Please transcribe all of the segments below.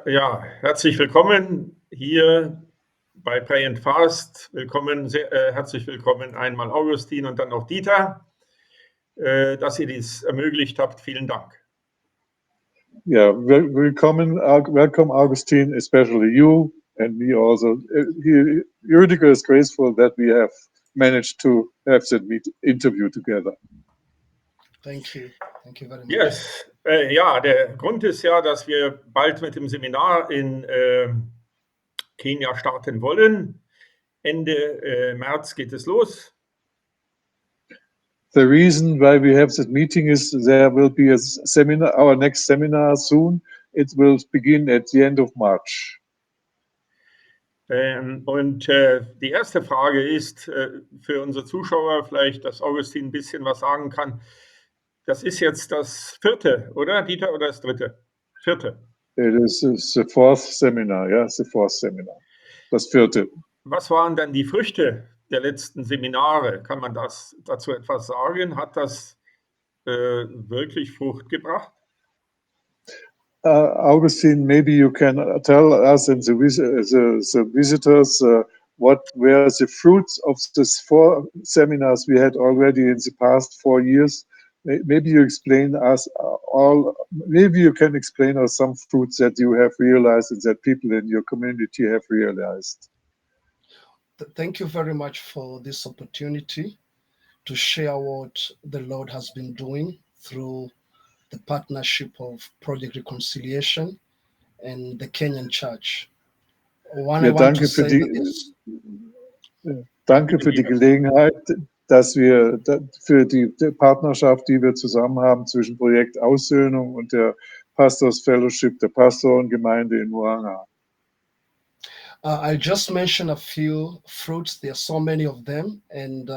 Ja, herzlich willkommen hier bei Pray and Fast. Herzlich willkommen einmal Augustin und dann auch Dieter, dass ihr dies ermöglicht habt. Vielen Dank. Yeah, welcome Augustine, especially you and me also. Rüdiger is graceful that we have managed to have that interview together. Thank you very much. Yes, ja, der Grund ist ja, dass wir bald mit dem Seminar in Kenia starten wollen. Ende März geht es los. The reason why we have that meeting is there will be a seminar, our next seminar soon. It will begin at the end of March. Und die erste Frage ist für unsere Zuschauer vielleicht, dass Augustin ein bisschen was sagen kann. Das ist jetzt das 4., oder Dieter, oder das 3.? 4. It is the 4th seminar, yeah, the 4th seminar. Das 4. Was waren dann die Früchte der letzten Seminare? Kann man dazu etwas sagen? Hat das wirklich Frucht gebracht? Augustine, maybe you can tell us and the visitors what were the fruits of these 4 seminars we had already in the past 4 years. Maybe you explain us maybe you can explain us some fruits that you have realized and that people in your community have realized. Thank you very much for this opportunity to share what the Lord has been doing through the partnership of Project Reconciliation and the Kenyan Church. Danke für die Gelegenheit, dass wir für die Partnerschaft, die wir zusammen haben zwischen Projekt Aussöhnung und der Pastors Fellowship, der Pastorengemeinde in Moanga. I'll just mention a few fruits. There are so many of them, and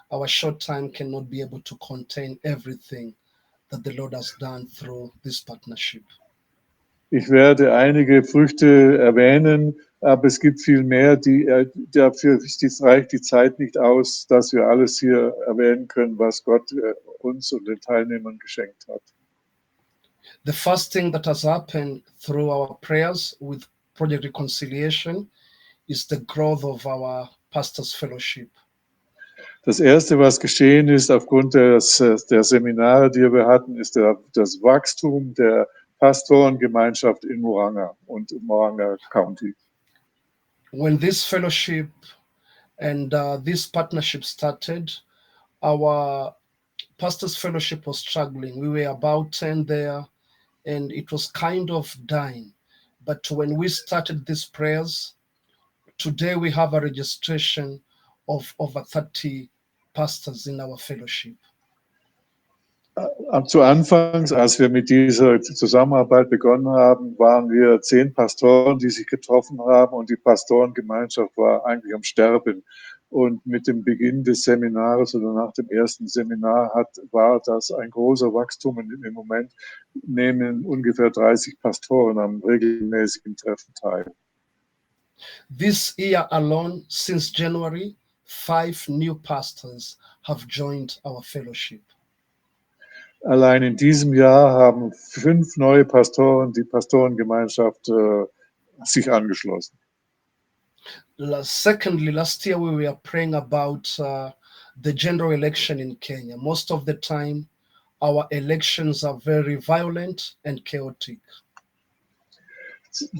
our short time cannot be able to contain everything that the Lord has done through this partnership. Ich werde einige Früchte erwähnen, aber es gibt viel mehr, dafür reicht die Zeit nicht aus, dass wir alles hier erwähnen können, was Gott uns und den Teilnehmern geschenkt hat. The first thing that has happened through our prayers with Project Reconciliation is the growth of our Pastors Fellowship. Das Erste, was geschehen ist aufgrund der Seminare, die wir hatten, ist das Wachstum der Pastorengemeinschaft in Moanga und Moanga County. When this fellowship and this partnership started, our Pastors Fellowship was struggling. We were about 10 there, and it was kind of dying. But when we started these prayers, today we have a registration of over 30 pastors in our fellowship. Zu Anfangs, als wir mit dieser Zusammenarbeit begonnen haben, waren wir 10 Pastoren, die sich getroffen haben, und die Pastorengemeinschaft war eigentlich am Sterben. Und mit dem Beginn des Seminars oder nach dem ersten Seminar war das ein großer Wachstum. Und im Moment nehmen ungefähr 30 Pastoren am regelmäßigen Treffen teil. This year alone, since January, 5 new pastors have joined our fellowship. Allein in diesem Jahr haben 5 neue Pastoren die Pastorengemeinschaft sich angeschlossen. Secondly, last year we were praying about the general election in Kenya. Most of the time, our elections are very violent and chaotic.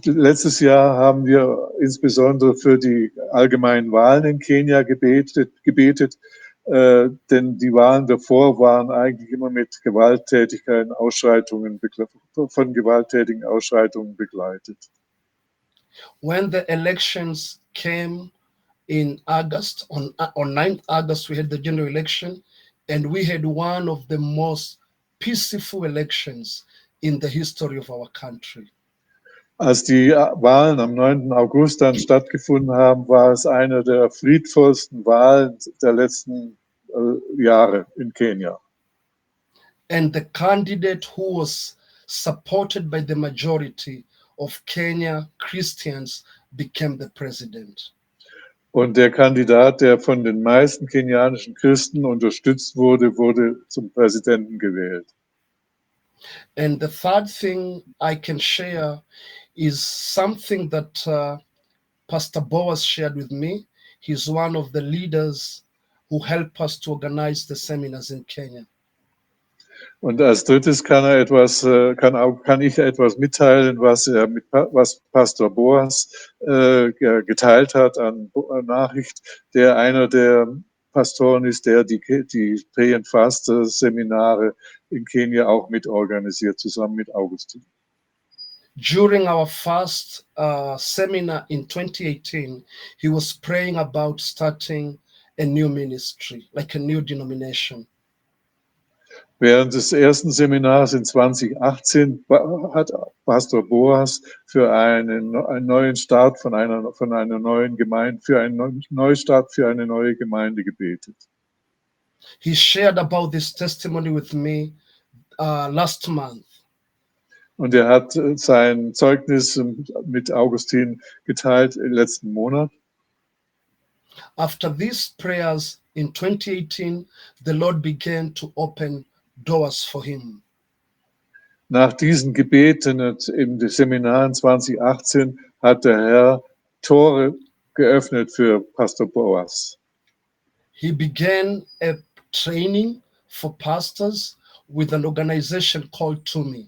Letztes Jahr haben wir insbesondere für die allgemeinen Wahlen in Kenia gebetet, denn die Wahlen davor waren eigentlich immer mit gewalttätigen Ausschreitungen begleitet. When the elections came in August, on 9th August, we had the general election, and we had one of the most peaceful elections in the history of our country. Als die Wahlen am 9. August dann stattgefunden haben, war es eine der friedvollsten Wahlen der letzten Jahre in Kenia. And the candidate who was supported by the majority of Kenya Christians became the president. Und der Kandidat, der von den meisten kenianischen Christen unterstützt wurde, wurde zum Präsidenten gewählt. And the third thing I can share is something that Pastor Boaz shared with me. He's one of the leaders who help us to organize the seminars in Kenya. Und als drittes kann ich etwas mitteilen, was Pastor Boas geteilt hat an Nachricht, der einer der Pastoren ist, der die Pray and Fast Seminare in Kenia auch mitorganisiert, zusammen mit Augustin. During our first seminar in 2018, he was praying about starting a new ministry, like a new denomination. Während des ersten Seminars in 2018 hat Pastor Boas für einen neuen Start von einer neuen Gemeinde, für einen Neustart für eine neue Gemeinde gebetet. He shared about this testimony with me last month. Und er hat sein Zeugnis mit Augustin geteilt im letzten Monat. After these prayers in 2018, the Lord began to open doors for him. Nach diesen Gebeten im Seminar in 2018 hat der Herr Tore geöffnet für Pastor Boas. He began a training for pastors with an organization called To Me.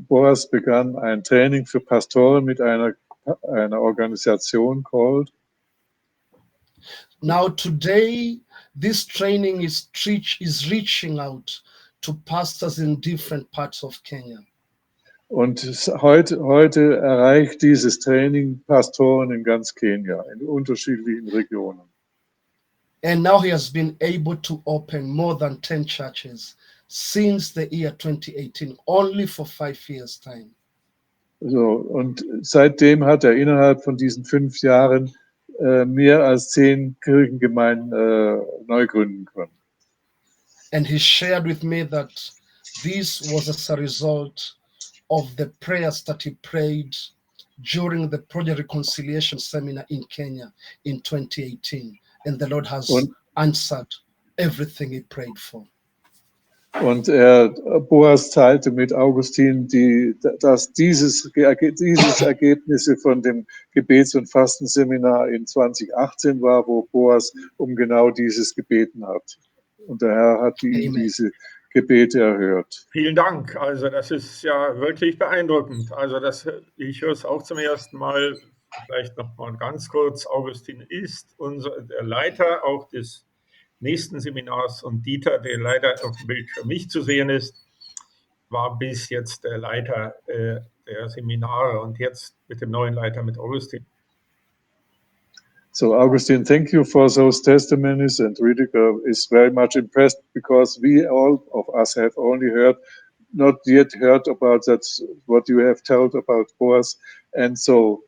Boas begann ein Training für Pastoren mit einer Organisation called. Now today, this training is reaching out to pastors in different parts of Kenya. Und heute erreicht dieses Training Pastoren in ganz Kenia, in unterschiedlichen Regionen. And now he has been able to open more than 10 churches since the year 2018, only for 5 years' time. So, und seitdem hat er innerhalb von diesen 5 Jahren mehr als 10 Kirchengemeinden neu gründen können. And he shared with me that this was as a result of the prayers that he prayed during the Project Reconciliation Seminar in Kenya in 2018. And the Lord has answered everything he prayed for. Und Boas teilte mit Augustin, dass dieses Ergebnisse von dem Gebets- und Fastenseminar in 2018 war, wo Boas um genau dieses gebeten hat. Und der Herr hat diese Gebete erhört. Vielen Dank. Also das ist ja wirklich beeindruckend. Also ich höre es auch zum ersten Mal. Vielleicht noch mal ganz kurz. Augustin ist der Leiter auch des nächsten Seminars und Dieter, der leider auf dem Bild für mich zu sehen ist, war bis jetzt der Leiter der Seminare und jetzt mit dem neuen Leiter, mit Augustin. So Augustin, thank you for those testimonies, and Rüdiger is very much impressed because we all of us have only not yet heard about that, what you have told about Boas. And so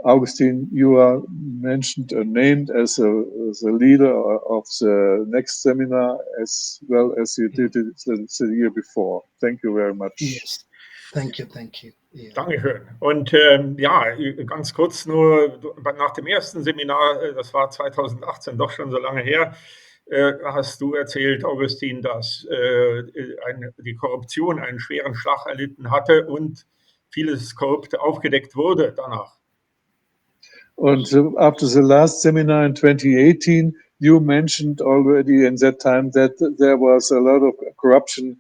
Augustin, you are mentioned and named as the leader of the next seminar as well as you did it the year before. Thank you very much. Yes, thank you. Yeah. Dankeschön. Und ja, ganz kurz nur, nach dem ersten Seminar, das war 2018, doch schon so lange her, hast du erzählt, Augustin, dass die Korruption einen schweren Schlag erlitten hatte und vieles Korrupte aufgedeckt wurde danach. Und after the last seminar in 2018, you mentioned already in that time that there was a lot of corruption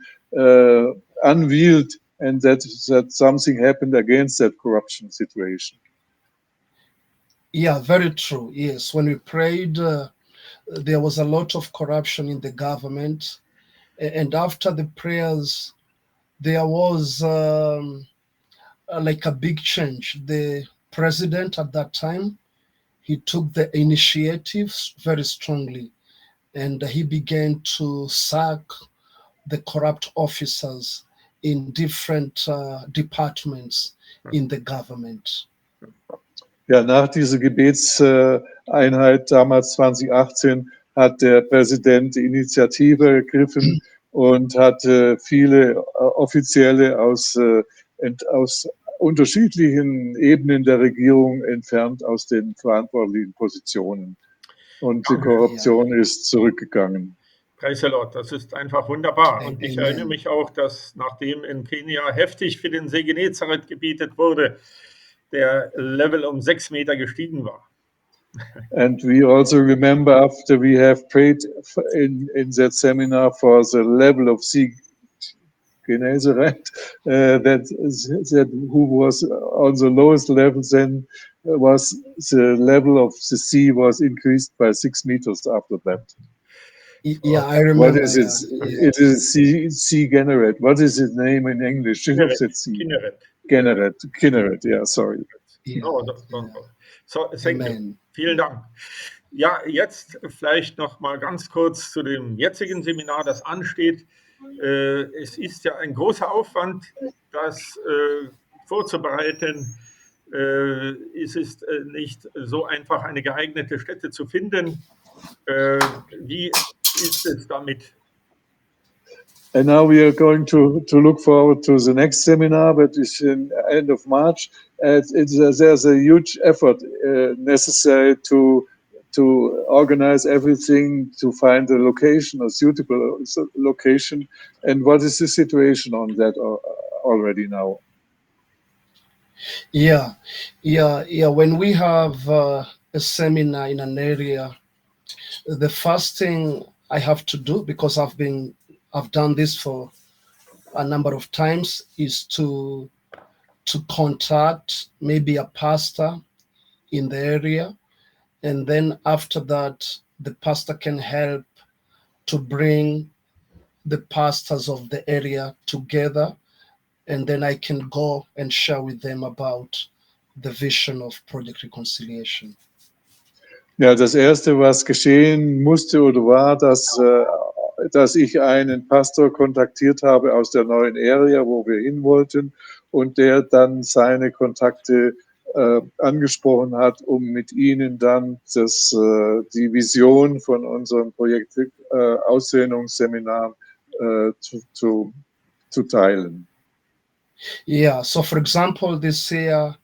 unveiled and that something happened against that corruption situation. Yeah, very true. Yes, when we prayed, there was a lot of corruption in the government. And after the prayers, there was like a big change. The president at that time, he took the initiative very strongly, and he began to sack the corrupt officers in different departments in the government. Ja, nach dieser Gebetseinheit damals 2018 hat der Präsident die Initiative ergriffen und hat viele Offizielle aus unterschiedlichen Ebenen der Regierung entfernt aus den verantwortlichen Positionen. Und die Korruption ist zurückgegangen. Praise the Lord, das ist einfach wunderbar. Und ich erinnere Amen. mich auch, dass nachdem in Kenia heftig für den See Genezareth gebetet wurde, der Level um 6 Meter gestiegen war. And we also remember after we have prayed in that seminar for the level of sea Genezareth, that who was on the lowest level then was the level of the sea was increased by 6 meters after that. Yeah, I remember. What is it? Yeah. It is sea Generet. What is its name in English? Kinneret. Yeah, sorry. Yeah. Oh, don't. So, thank you. Vielen Dank. Ja, jetzt vielleicht noch mal ganz kurz zu dem jetzigen Seminar, das ansteht. Es ist ja ein großer Aufwand, das vorzubereiten. Es ist nicht so einfach, eine geeignete Stätte zu finden. Wie ist es damit? And now we are going to look forward to the next seminar, but it's in end of March. There's a huge effort necessary to organize everything, to find a location, a suitable location. And what is the situation on that already now? Yeah. When we have a seminar in an area, the first thing I have to do, because I've done this for a number of times, is to contact maybe a pastor in the area, and then after that the pastor can help to bring the pastors of the area together, and then I can go and share with them about the vision of Project Reconciliation. Ja, das Erste, was geschehen musste oder war, dass ich einen Pastor kontaktiert habe aus der neuen Area, wo wir hin wollten, und der dann seine Kontakte angesprochen hat, um mit ihnen dann die Vision von unserem Projekt Aussöhnungsseminar zu teilen. Yeah, so for example, this year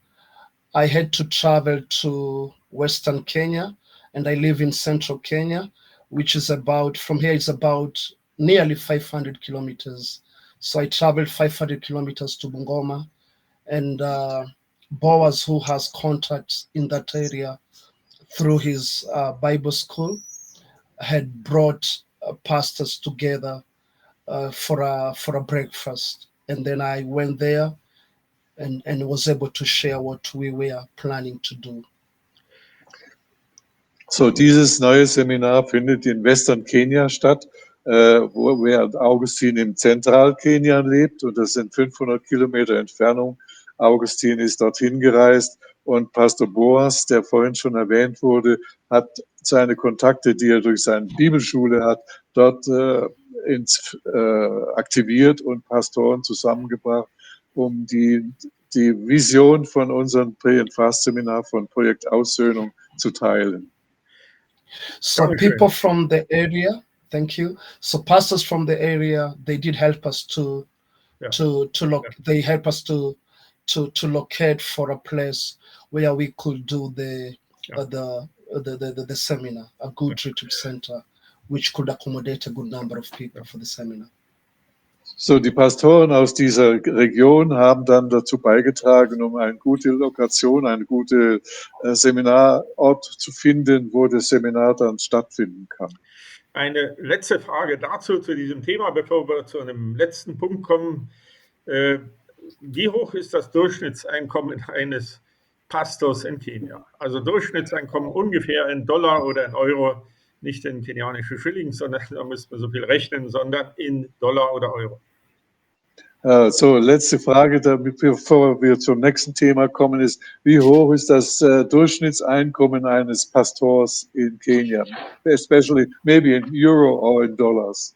I had to travel to Western Kenya, and I live in central Kenya, which is from here is about nearly 500 kilometers. So I traveled 500 kilometers to Bungoma, and Boaz, who has contacts in that area through his Bible school, had brought pastors together for a breakfast. And then I went there and was able to share what we were planning to do. So, dieses neue Seminar findet in Western Kenia statt, während Augustin im Zentralkenia lebt, und das sind 500 Kilometer Entfernung. Augustin ist dorthin gereist, und Pastor Boas, der vorhin schon erwähnt wurde, hat seine Kontakte, die er durch seine Bibelschule hat, dort aktiviert und Pastoren zusammengebracht, um die Vision von unserem Pray and Fast Seminar von Projekt Aussöhnung zu teilen. So people from the area, thank you. So pastors from the area, they did help us they help us to locate for a place where we could do the seminar, a good retreat center, which could accommodate a good number of people for the seminar. So, die Pastoren aus dieser Region haben dann dazu beigetragen, um eine gute Lokation, einen guten Seminarort zu finden, wo das Seminar dann stattfinden kann. Eine letzte Frage dazu, zu diesem Thema, bevor wir zu einem letzten Punkt kommen. Wie hoch ist das Durchschnittseinkommen eines Pastors in Kenia? Also Durchschnittseinkommen ungefähr in Dollar oder in Euro, nicht in kenianische Schilling, sondern da müsste man so viel rechnen, sondern in Dollar oder Euro. So, letzte Frage, bevor wir zum nächsten Thema kommen, ist, wie hoch ist das Durchschnittseinkommen eines Pastors in Kenia? Especially maybe in Euro or in Dollars.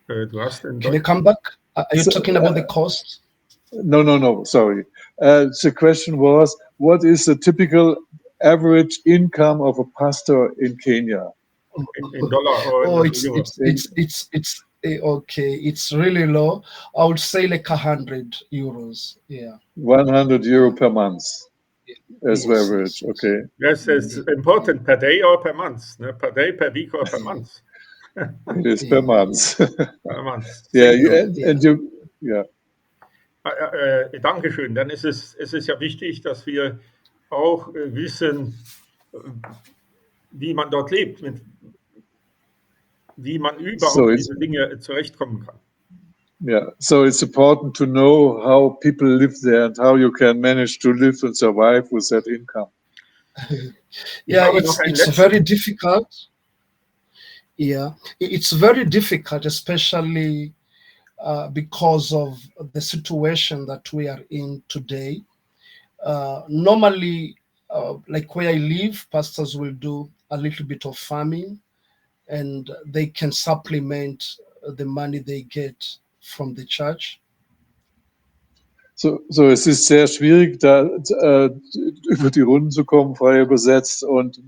Can you come back? Are you talking about the cost? No, sorry. The question was, what is the typical average income of a pastor in Kenya? In dollar or in euro? It's okay. It's really low. I would say like 100 euros. Yeah. 100 euro per month. as Yes, average. yes. Okay. Yes, it's important per day or per month, ne? Per day, per week or per month. It is per month. Per month. Yeah, Thank you. and you, yeah. Dankeschön. Dann ist es ja wichtig, dass wir auch wissen, wie man dort lebt, wie man So überhaupt diese Dinge zurechtkommen kann. yeah, so it's important to know how people live there and how you can manage to live and survive with that income. Yeah, habe noch einen it's letzten- very difficult. Yeah, it's very difficult, especially because of the situation that we are in today. Normally, like where I live, pastors will do a little bit of farming, and they can supplement the money they get from the church. So es ist sehr schwierig, da über die Runden zu kommen, frei übersetzt. Und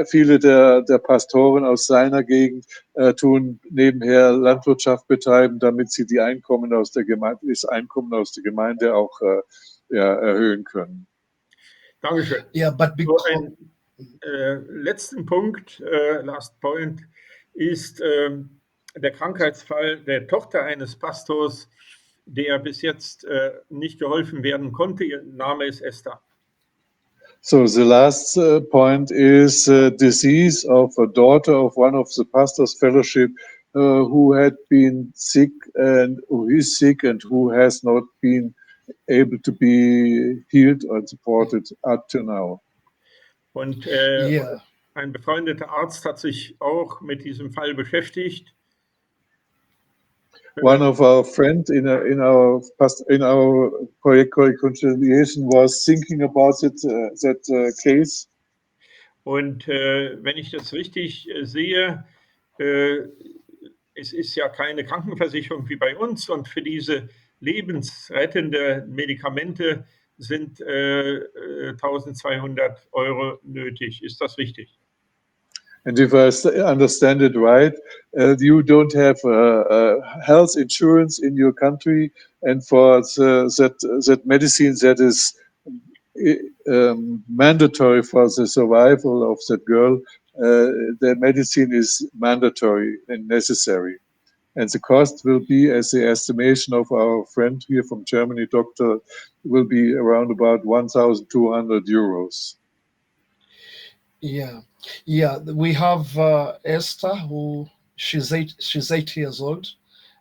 viele der Pastoren aus seiner Gegend tun nebenher Landwirtschaft betreiben, damit sie das Einkommen aus der Gemeinde auch erhöhen können. Dankeschön. Yeah, but So because ein letzten Punkt, last point, ist der Krankheitsfall der Tochter eines Pastors, der bis jetzt nicht geholfen werden konnte. Ihr Name ist Esther. So the last point is disease of a daughter of one of the pastors' fellowship who had been sick and who is sick and who has not been able to be healed or supported up to now. Und yeah, ein befreundeter Arzt hat sich auch mit diesem Fall beschäftigt. One of our friends in our project reconciliation was thinking about that case. Und wenn ich das richtig sehe, es ist ja keine Krankenversicherung wie bei uns und für diese lebensrettende Medikamente sind 1.200 € nötig. Ist das richtig? And if I understand it right, you don't have health insurance in your country, and for that medicine that is mandatory for the survival of that girl, the medicine is mandatory and necessary. And the cost will be, as the estimation of our friend here from Germany, doctor, will be around about 1,200 euros. yeah. We have Esther, who she's 8 years old,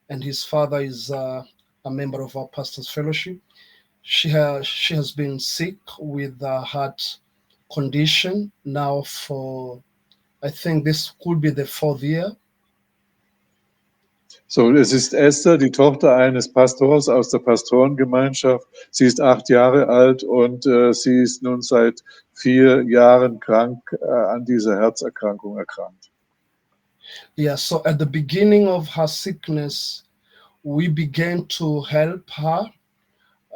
and his father is a member of our pastor's fellowship. She has been sick with a heart condition now for, I think this could be the 4th year. So, es ist Esther, die Tochter eines Pastors aus der Pastorengemeinschaft. Sie ist 8 Jahre alt und sie ist nun seit 4 Jahren krank, an dieser Herzerkrankung erkrankt. Yeah, so at the beginning of her sickness, we began to help her.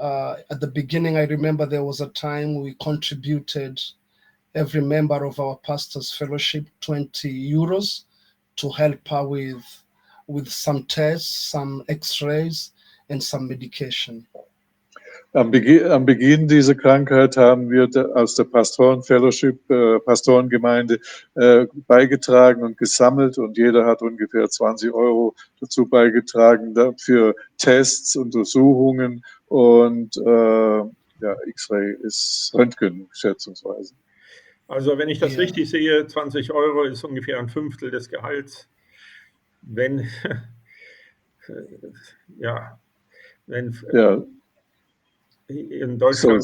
At the beginning, I remember there was a time we contributed, every member of our pastor's fellowship, 20 euros to help her with some tests, some x-rays, and some medication. Am Beginn dieser Krankheit haben wir aus der Pastoren-Fellowship, Pastorengemeinde, beigetragen und gesammelt, und jeder hat ungefähr 20 € dazu beigetragen für Tests, Untersuchungen und X-Ray ist Röntgen schätzungsweise. Also wenn ich das Ja. richtig sehe, 20 € ist ungefähr ein Fünftel des Gehalts. Wenn in Deutschland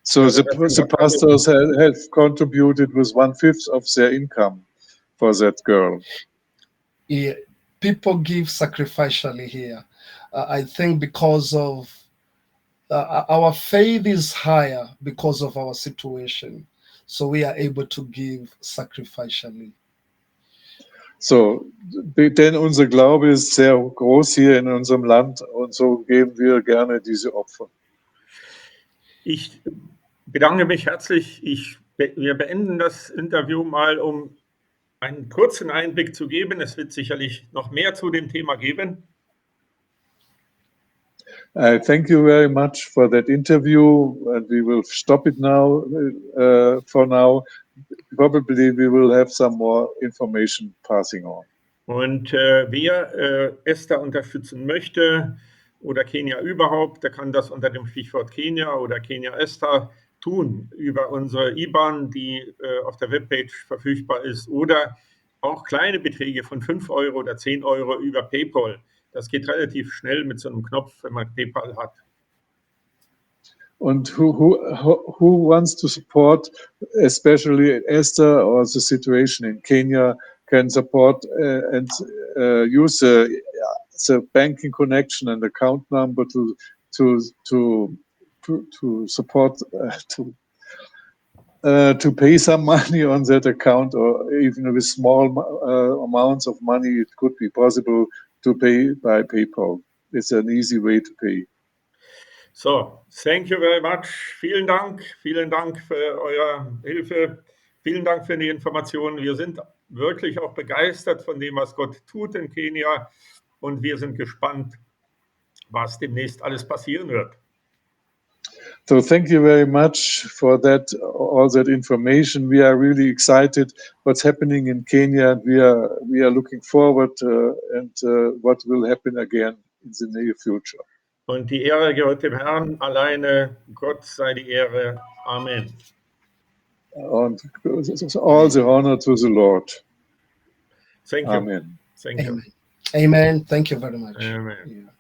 So the pastors have contributed with 1/5 of their income for that girl. Yeah, people give sacrificially here. I think because of our faith is higher because of our situation, so we are able to give sacrificially. So, denn unser Glaube ist sehr groß hier in unserem Land, und so geben wir gerne diese Opfer. Ich bedanke mich herzlich. Wir beenden das Interview mal, um einen kurzen Einblick zu geben. Es wird sicherlich noch mehr zu dem Thema geben. Thank you very much for that interview, and we will stop it now. For now, probably we will have some more information passing on. Und wer Esther unterstützen möchte oder Kenia überhaupt, der kann das unter dem Stichwort Kenia oder Kenia Esther tun über unsere IBAN, die auf der Webpage verfügbar ist, oder auch kleine Beträge von 5 Euro oder 10 Euro über PayPal. Das geht relativ schnell mit so einem Knopf, wenn man PayPal hat. And who wants to support, especially Esther or the situation in Kenya, can support and use the banking connection and account number to support to pay some money on that account, or even with small amounts of money, it could be possible to pay by PayPal. It's an easy way to pay. So, thank you very much. Vielen Dank für eure Hilfe. Vielen Dank für die Informationen. Wir sind wirklich auch begeistert von dem, was Gott tut in Kenia, und wir sind gespannt, was demnächst alles passieren wird. So thank you very much for that, all that information. We are really excited what's happening in Kenya. We are looking forward and what will happen again in the near future. Und die Ehre gehört dem Herrn alleine. Gott sei die Ehre. Amen. And all the honor to the Lord. Thank you. Amen. Thank you. Amen. Thank you very much. Amen. Yeah.